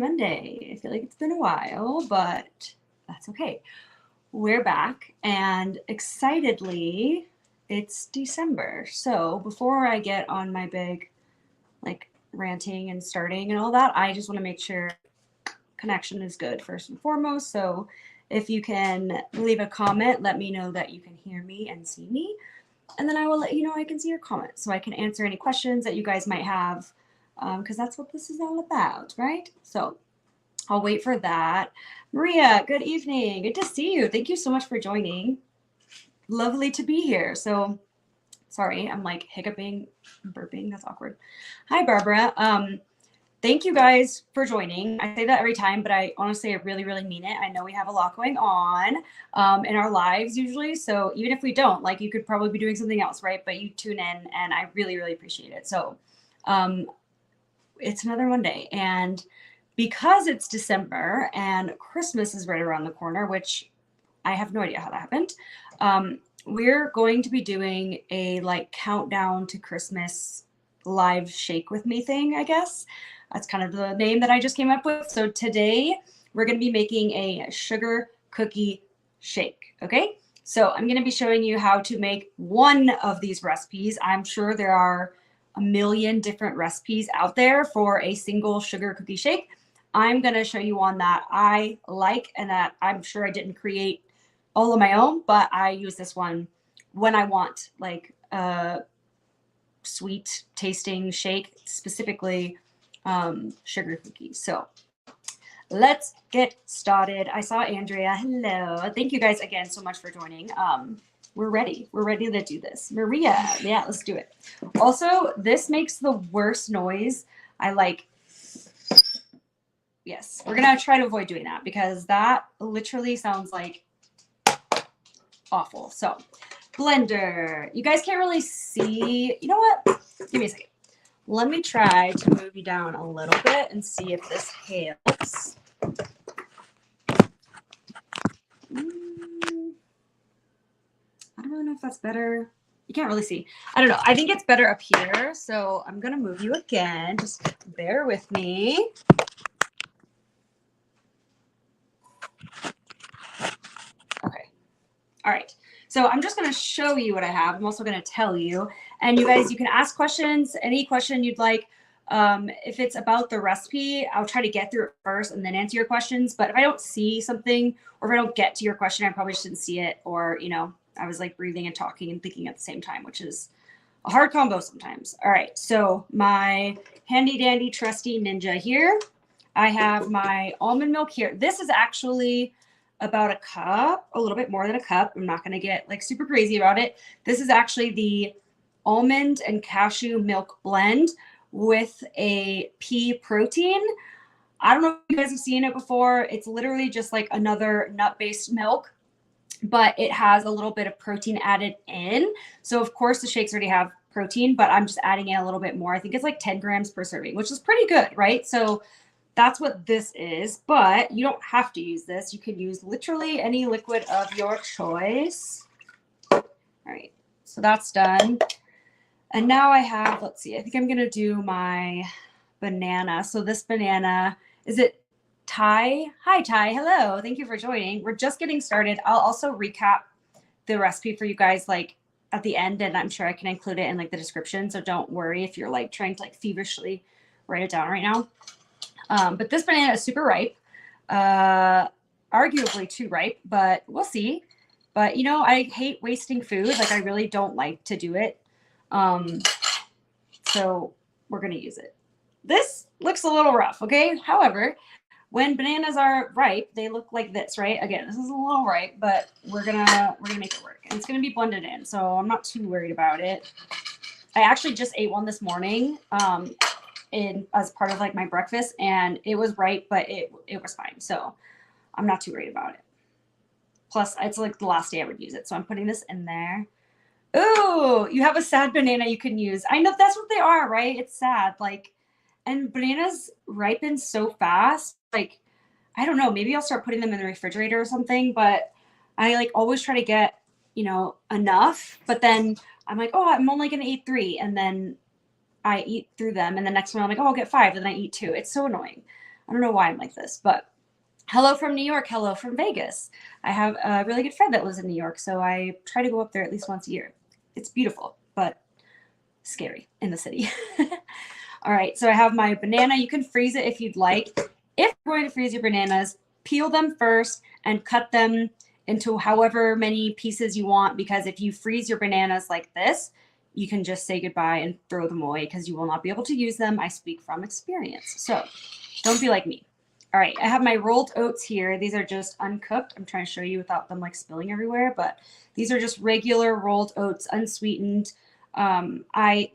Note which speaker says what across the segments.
Speaker 1: Monday. I feel like it's been a while, but that's okay. We're back, and excitedly, it's December. So before I get on my big, ranting and starting and all that, I just want to make sure connection is good first and foremost. So if you can leave a comment, let me know that you can hear me and see me. And then I will let you know I can see your comments so I can answer any questions that you guys might have, because that's what this is all about, right? So I'll wait for that. Maria, good evening. Good to see you. Thank you so much for joining. Lovely to be here. So sorry, I'm like hiccuping, burping. That's awkward. Hi, Barbara. Thank you guys for joining. I say that every time, but I honestly, I really, really mean it. I know we have a lot going on in our lives usually. So even if we don't, like, you could probably be doing something else, right? But you tune in and I really, really appreciate it. So it's another Monday. And because it's December and Christmas is right around the corner, which I have no idea how that happened, we're going to be doing a countdown to Christmas live shake with me thing, I guess. That's kind of the name that I just came up with. So today we're going to be making a sugar cookie shake. Okay. So I'm going to be showing you how to make one of these recipes. I'm sure there are a million different recipes out there for a single sugar cookie shake. I'm going to show you one that I like and that I'm sure I didn't create all on my own, but I use this one when I want sweet tasting shake, specifically sugar cookies. So let's get started. I saw Andrea. Hello. Thank you guys again so much for joining. We're ready to do this. Maria, yeah, let's do it. Also, this makes the worst noise. Yes, we're gonna try to avoid doing that because that literally sounds like awful. So blender, you guys can't really see. You know what? Give me a second. Let me try to move you down a little bit and see if this helps. I don't really know if that's better. You can't really see. I don't know. I think it's better up here. So I'm going to move you again. Just bear with me. Okay. All right. So I'm just going to show you what I have. I'm also going to tell you. And you guys, you can ask questions, any question you'd like. If it's about the recipe, I'll try to get through it first and then answer your questions. But if I don't see something or if I don't get to your question, I probably shouldn't see it. Or, I was like breathing and talking and thinking at the same time, which is a hard combo sometimes. All right. So my handy dandy trusty ninja here. I have my almond milk here. This is actually about a cup, a little bit more than a cup. I'm not going to get super crazy about it. This is actually the almond and cashew milk blend with a pea protein. I don't know if you guys have seen it before. It's literally just like another nut-based milk, but it has a little bit of protein added in. So of course the shakes already have protein, but I'm just adding in a little bit more. I think it's like 10 grams per serving, which is pretty good, right? So that's what this is, but you don't have to use this. You can use literally any liquid of your choice. All right, so that's done. And now I have, let's see, I think I'm going to do my banana. So this banana, is it Ty? Hi, Ty. Hello. Thank you for joining. We're just getting started. I'll also recap the recipe for you guys at the end, and I'm sure I can include it in the description. So don't worry if you're trying to feverishly write it down right now. But this banana is super ripe, arguably too ripe, but we'll see. But, I hate wasting food. I really don't like to do it. So we're going to use it. This looks a little rough. Okay. However, when bananas are ripe, they look like this, right? Again, this is a little ripe, but we're going to make it work, and it's going to be blended in. So I'm not too worried about it. I actually just ate one this morning, as part of my breakfast, and it was ripe, but it was fine. So I'm not too worried about it. Plus it's the last day I would use it. So I'm putting this in there. Ooh, you have a sad banana you can use. I know that's what they are, right? It's sad. And bananas ripen so fast. I don't know, maybe I'll start putting them in the refrigerator or something, but I always try to get, enough, but then I'm like, oh, I'm only going to eat 3. And then I eat through them. And the next one I'm like, oh, I'll get 5. And then I eat 2. It's so annoying. I don't know why I'm like this, but hello from New York. Hello from Vegas. I have a really good friend that lives in New York, so I try to go up there at least once a year. It's beautiful, but scary in the city. All right, so I have my banana. You can freeze it if you'd like. If you're going to freeze your bananas, peel them first and cut them into however many pieces you want, because if you freeze your bananas like this, you can just say goodbye and throw them away because you will not be able to use them. I speak from experience. So don't be like me. All right, I have my rolled oats here. These are just uncooked. I'm trying to show you without them like spilling everywhere, but these are just regular rolled oats, unsweetened. I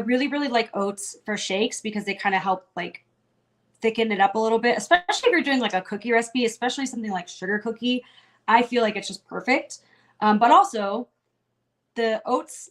Speaker 1: really, really like oats for shakes because they kind of help like thicken it up a little bit, especially if you're doing like a cookie recipe, especially something like sugar cookie. I feel like it's just perfect. But also the oats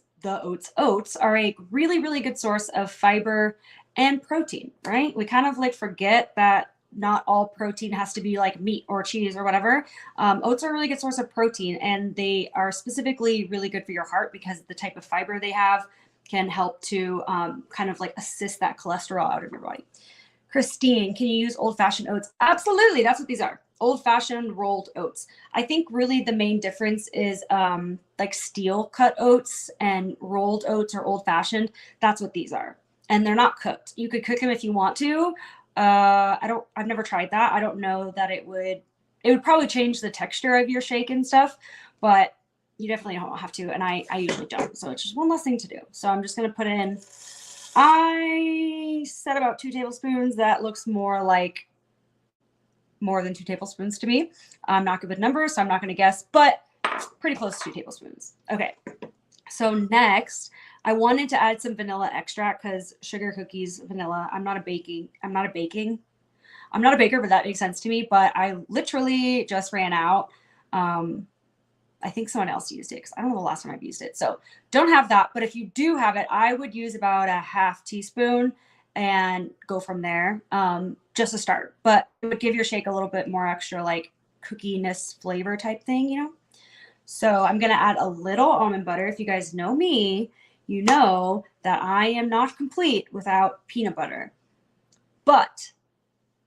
Speaker 1: are a really, really good source of fiber and protein, right? We kind of like forget that not all protein has to be like meat or cheese or whatever. Oats are a really good source of protein, and they are specifically really good for your heart because the type of fiber they have can help to kind of like assist that cholesterol out of your body. Christine, can you use old-fashioned oats? Absolutely, that's what these are. Old-fashioned rolled oats. I think really the main difference is like steel cut oats and rolled oats or old-fashioned. That's what these are. And they're not cooked. You could cook them if you want to. I've never tried that. I don't know that it would probably change the texture of your shake and stuff, but you definitely don't have to. And I usually don't. So it's just one less thing to do. So I'm just going to put in, I said about 2 tablespoons. That looks more like more than 2 tablespoons to me. I'm not good with numbers, so I'm not going to guess, but pretty close to 2 tablespoons. Okay. So next, I wanted to add some vanilla extract because sugar cookies, vanilla. I'm not a baker, but that makes sense to me. But I literally just ran out. I think someone else used it because I don't know the last time I've used it. So don't have that. But if you do have it, I would use about a ½ teaspoon and go from there, just to start. But it would give your shake a little bit more extra like cookiness flavor type thing, you know? So I'm going to add a little almond butter. If you guys know me, you know that I am not complete without peanut butter. But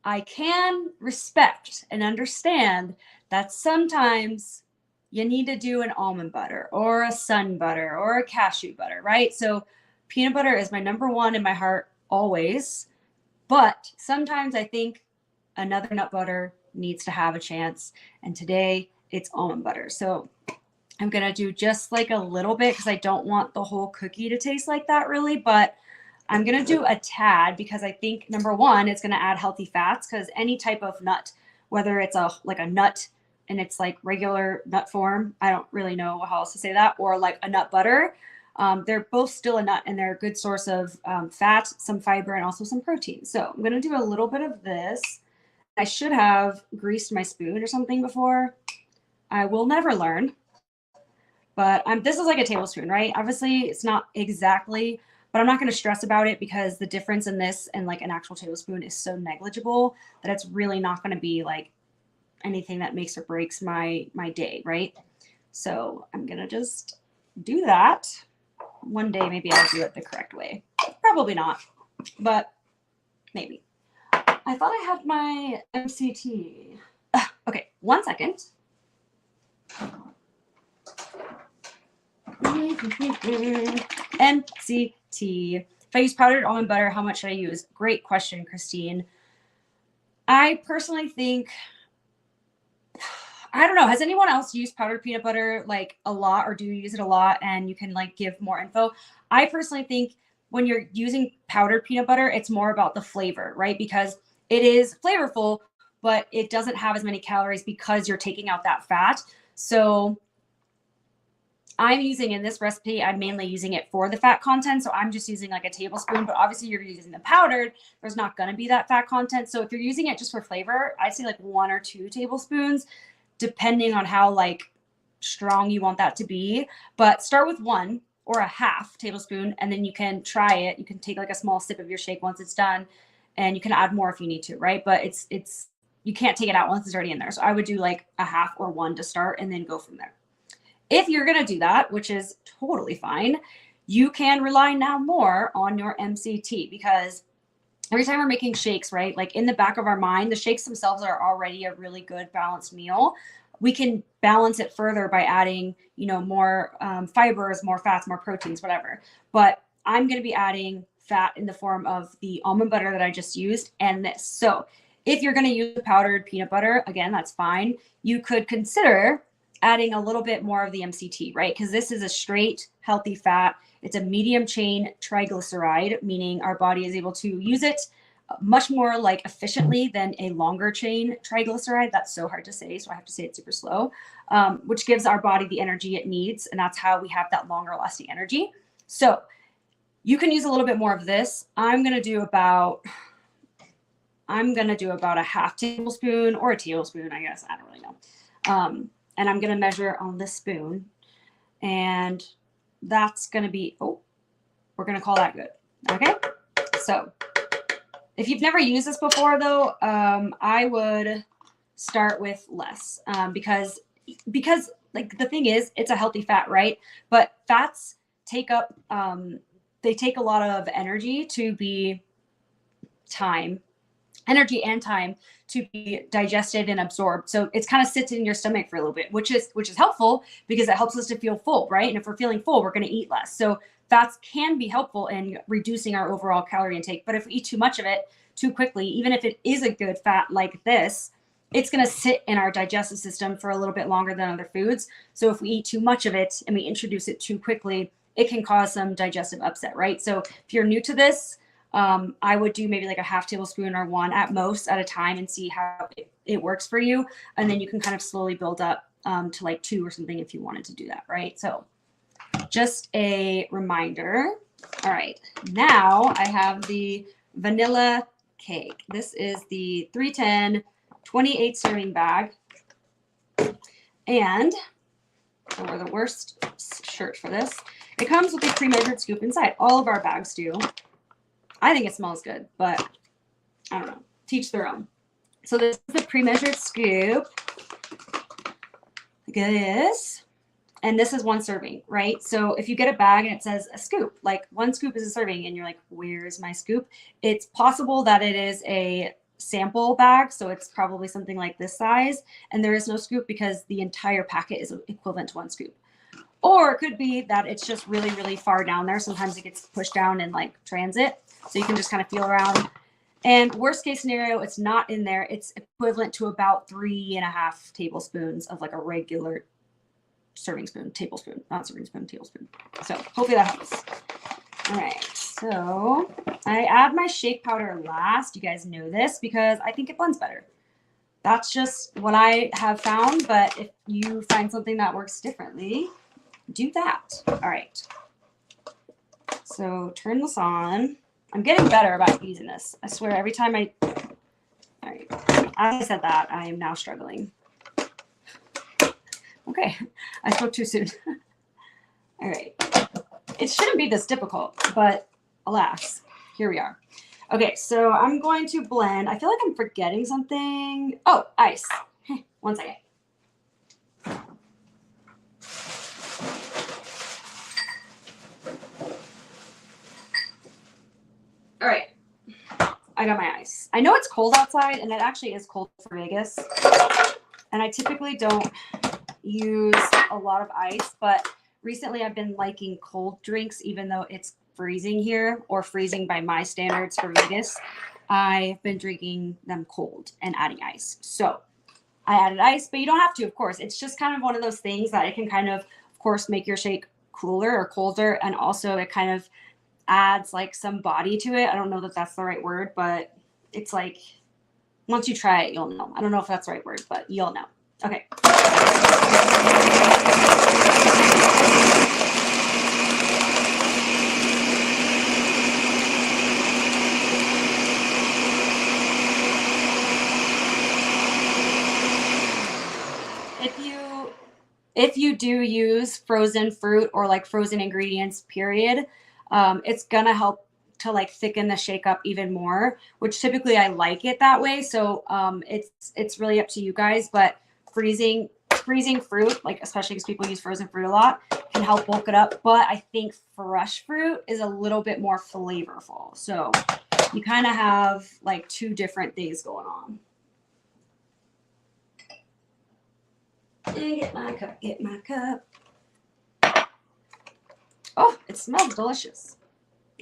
Speaker 1: I can respect and understand that sometimes you need to do an almond butter or a sun butter or a cashew butter, right? So peanut butter is my number one in my heart always. But sometimes I think another nut butter needs to have a chance. And today it's almond butter. So I'm going to do just like a little bit because I don't want the whole cookie to taste like that really, but I'm going to do a tad because I think number one, it's going to add healthy fats because any type of nut, whether it's like a nut and it's like regular nut form, I don't really know how else to say that, or like a nut butter, they're both still a nut and they're a good source of fat, some fiber, and also some protein. So I'm going to do a little bit of this. I should have greased my spoon or something before. I will never learn. But this is like a tablespoon, right? Obviously, it's not exactly, but I'm not going to stress about it because the difference in this and like an actual tablespoon is so negligible that it's really not going to be like anything that makes or breaks my day, right? So I'm going to just do that. One day, maybe I'll do it the correct way. Probably not, but maybe. I thought I had my MCT. Okay, 1 second. MCT. If I use powdered almond butter, how much should I use? Great question, Christine. I personally think, I don't know. Has anyone else used powdered peanut butter like a lot, or do you use it a lot? And you can like give more info. I personally think when you're using powdered peanut butter, it's more about the flavor, right? Because it is flavorful, but it doesn't have as many calories because you're taking out that fat. So I'm using in this recipe, I'm mainly using it for the fat content. So I'm just using like a tablespoon, but obviously you're using the powdered, there's not going to be that fat content. So if you're using it just for flavor, I'd say like 1 or 2 tablespoons, depending on how like strong you want that to be. But start with 1 or a ½ tablespoon, and then you can try it. You can take like a small sip of your shake once it's done, and you can add more if you need to, right? But it's you can't take it out once it's already in there. So I would do like a ½ or 1 to start and then go from there. If you're going to do that, which is totally fine, you can rely now more on your MCT because every time we're making shakes, right? Like in the back of our mind, the shakes themselves are already a really good balanced meal. We can balance it further by adding, more fibers, more fats, more proteins, whatever. But I'm going to be adding fat in the form of the almond butter that I just used and this. So if you're going to use powdered peanut butter, again, that's fine. You could consider adding a little bit more of the MCT, right? Because this is a straight healthy fat. It's a medium chain triglyceride, meaning our body is able to use it much more like efficiently than a longer chain triglyceride. That's so hard to say, so I have to say it super slow, which gives our body the energy it needs. And that's how we have that longer lasting energy. So you can use a little bit more of this. I'm going to do about a half tablespoon or a tablespoon, I guess. I don't really know. And I'm going to measure on this spoon. And that's going to be, we're going to call that good. Okay. So if you've never used this before though, I would start with less, because like the thing is, it's a healthy fat, right? But fats take up, they take a lot of energy and time to be digested and absorbed. So it's kind of sits in your stomach for a little bit, which is helpful because it helps us to feel full, right? And if we're feeling full, we're going to eat less. So fats can be helpful in reducing our overall calorie intake. But if we eat too much of it too quickly, even if it is a good fat like this, it's going to sit in our digestive system for a little bit longer than other foods. So if we eat too much of it and we introduce it too quickly, it can cause some digestive upset, right? So if you're new to this, I would do maybe like a half tablespoon or one at most at a time and see how it works for you. And then you can kind of slowly build up to like 2 or something if you wanted to do that, right? So just a reminder. All right, now I have the vanilla cake. This is the 310 28 serving bag. And I wear the worst shirt for this. It comes with a pre-measured scoop inside. All of our bags do. I think it smells good, but I don't know. Teach their own. So this is the pre-measured scoop. Look at this. And this is 1 serving, right? So if you get a bag and it says a scoop, like 1 scoop is a serving, and you're like, where is my scoop? It's possible that it is a sample bag. So it's probably something like this size. And there is no scoop because the entire packet is equivalent to 1 scoop. Or it could be that it's just really, really far down there. Sometimes it gets pushed down in like transit. So you can just kind of feel around. And worst case scenario, it's not in there. It's equivalent to about 3.5 tablespoons of like a regular serving spoon, tablespoon, not serving spoon, tablespoon. So hopefully that helps. All right. So I add my shake powder last. You guys know this because I think it blends better. That's just what I have found. But if you find something that works differently, do that. All right. So turn this on. I'm getting better about using this. I swear every time all right. As I said that, I am now struggling. Okay. I spoke too soon. All right. It shouldn't be this difficult, but alas, here we are. Okay. So I'm going to blend. I feel like I'm forgetting something. Oh, ice. 1 second. All right, I got my ice. I know it's cold outside, and it actually is cold for Vegas. And I typically don't use a lot of ice, but recently I've been liking cold drinks, even though it's freezing here, or freezing by my standards for Vegas. I've been drinking them cold and adding ice. So I added ice, but you don't have to, of course. It's just kind of one of those things that it can kind of course, make your shake cooler or colder, and also it kind of adds like some body to it. I don't know that that's the right word, but it's like once you try it, you'll know. I don't know if that's the right word, but you'll know. Okay. If you do use frozen fruit or like frozen ingredients, period, it's gonna help to like thicken the shake up even more, which typically I like it that way. So it's really up to you guys, but freezing fruit, like especially because people use frozen fruit a lot, can help bulk it up. But I think fresh fruit is a little bit more flavorful. So you kind of have like two different things going on. Get my cup, get my cup. Oh, it smells delicious.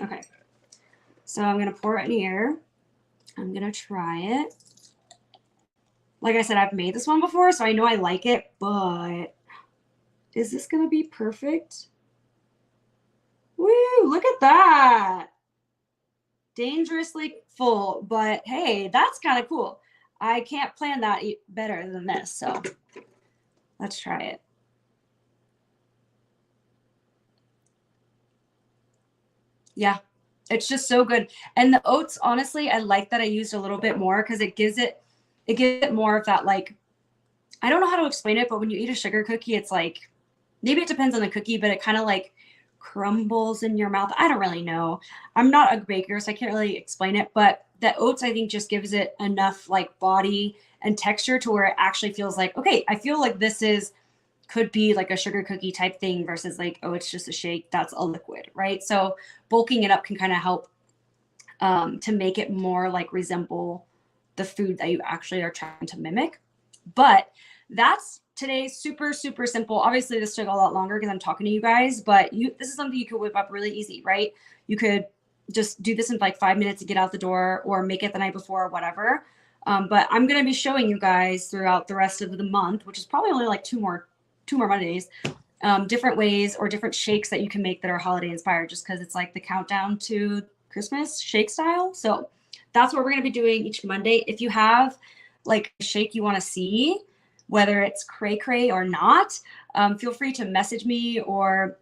Speaker 1: Okay, so I'm gonna pour it in here. I'm gonna try it. Like I said, I've made this one before, so I know I like it, but is this gonna be perfect? Woo, look at that. Dangerously full, but hey, that's kind of cool. I can't plan that better than this, so let's try it. Yeah, it's just so good. And the oats, honestly, I like that I used a little bit more because it gives it more of that, like, I don't know how to explain it, but when you eat a sugar cookie, it's like, maybe it depends on the cookie, but it kind of like crumbles in your mouth. I don't really know. I'm not a baker, so I can't really explain it, but the oats, I think, just gives it enough like body and texture to where it actually feels like, okay, I feel like this could be like a sugar cookie type thing versus like, oh, it's just a shake that's a liquid, right? So bulking it up can kind of help to make it more like resemble the food that you actually are trying to mimic. But that's today's super, super simple. Obviously, this took a lot longer because I'm talking to you guys, but this is something you could whip up really easy, right? You could just do this in like 5 minutes to get out the door, or make it the night before or whatever. But I'm going to be showing you guys throughout the rest of the month, which is probably only like two more Mondays, different ways or different shakes that you can make that are holiday inspired, just because it's like the countdown to Christmas shake style. So that's what we're going to be doing each Monday. If you have like a shake you want to see, whether it's cray cray or not, feel free to message me or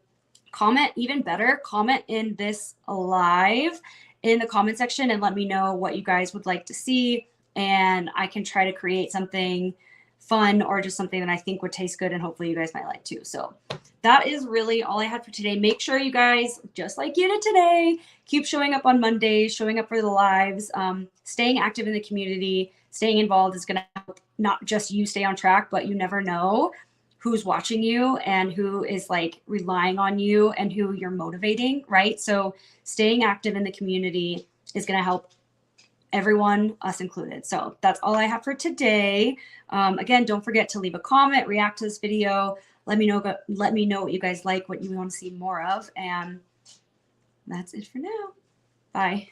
Speaker 1: comment. Even better, comment in this live in the comment section and let me know what you guys would like to see, and I can try to create something fun or just something that I think would taste good and hopefully you guys might like too. So that is really all I had for today. Make sure you guys, just like you did today, keep showing up on Mondays, showing up for the lives, staying active in the community, staying involved is going to help not just you stay on track, but you never know who's watching you and who is like relying on you and who you're motivating, right? So staying active in the community is going to help everyone, us included. So that's all I have for today. Again, don't forget to leave a comment, react to this video. Let me know what you guys like, what you want to see more of. And that's it for now. Bye.